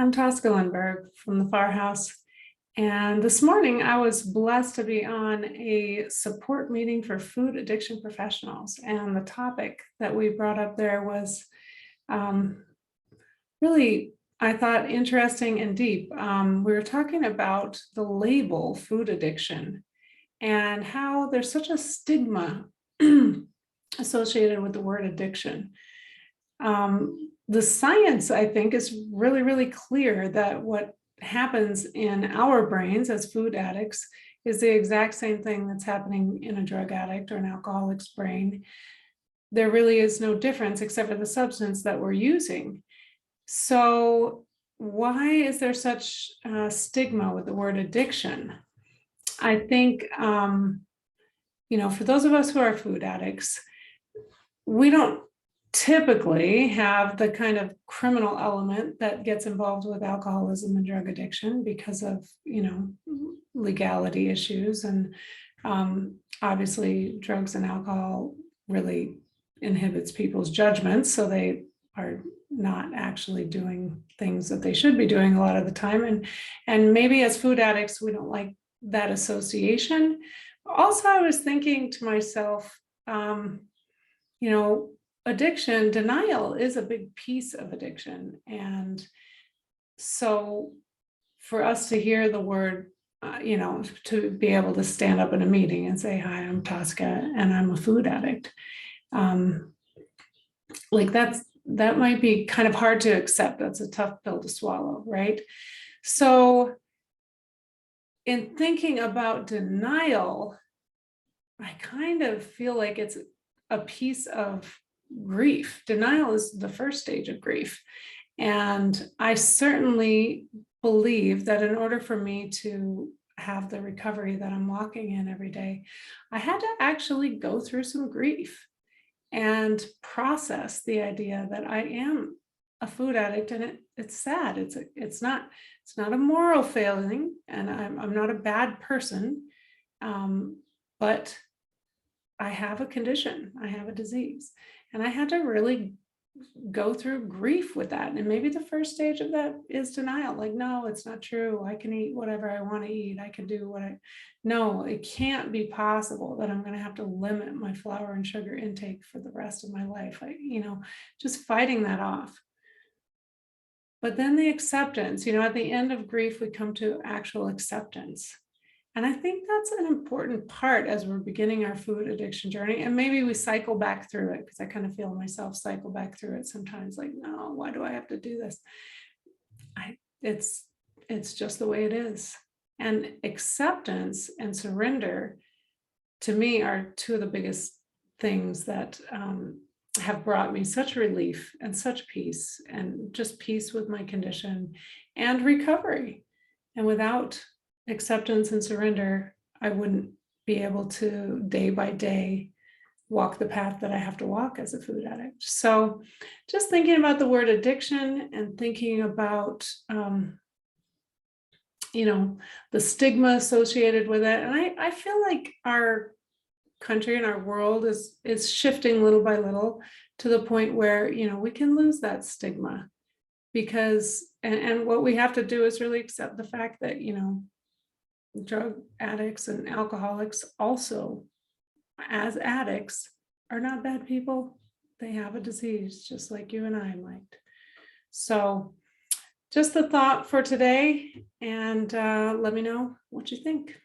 I'm Tosca from the Firehouse. And this morning I was blessed to be on a support meeting for food addiction professionals. And the topic that we brought up there was really, I thought, interesting and deep. We were talking about the label food addiction and how there's such a stigma associated with the word addiction. The science, I think, is really, really clear that what happens in our brains as food addicts is the exact same thing that's happening in a drug addict or an alcoholic's brain. There really is no difference except for the substance that we're using. So why is there such stigma with the word addiction? I think, for those of us who are food addicts, we don't typically have the kind of criminal element that gets involved with alcoholism and drug addiction because of, legality issues. And obviously drugs and alcohol really inhibits people's judgments. So they are not actually doing things that they should be doing a lot of the time. And maybe as food addicts, we don't like that association. Also, I was thinking to myself, addiction, denial is a big piece of addiction. And so for us to hear the word, to be able to stand up in a meeting and say, hi, I'm Tosca and I'm a food addict. That might be kind of hard to accept. That's a tough pill to swallow, right? So in thinking about denial, I kind of feel like it's a piece of grief. Denial is the first stage of grief. And I certainly believe that in order for me to have the recovery that I'm walking in every day, I had to actually go through some grief and process the idea that I am a food addict, and it's sad. It's not a moral failing, and I'm not a bad person, but I have a condition, I have a disease, and I had to really go through grief with that. And maybe the first stage of that is denial. Like, no, it's not true. I can eat whatever I want to eat. I can do no, it can't be possible that I'm going to have to limit my flour and sugar intake for the rest of my life. Just fighting that off. But then the acceptance, at the end of grief, we come to actual acceptance. And I think that's an important part as we're beginning our food addiction journey. And maybe we cycle back through it, because I kind of feel myself cycle back through it sometimes, like, no, why do I have to do this? It's just the way it is. And acceptance and surrender, to me, are two of the biggest things that have brought me such relief and such peace, and just peace with my condition and recovery. And without acceptance and surrender, I wouldn't be able to day by day walk the path that I have to walk as a food addict. So just thinking about the word addiction and thinking about, the stigma associated with it. And I feel like our country and our world is shifting little by little to the point where, we can lose that stigma, because, and what we have to do is really accept the fact that, drug addicts and alcoholics also, as addicts, are not bad people. They have a disease just like you and I might. So just the thought for today, and let me know what you think.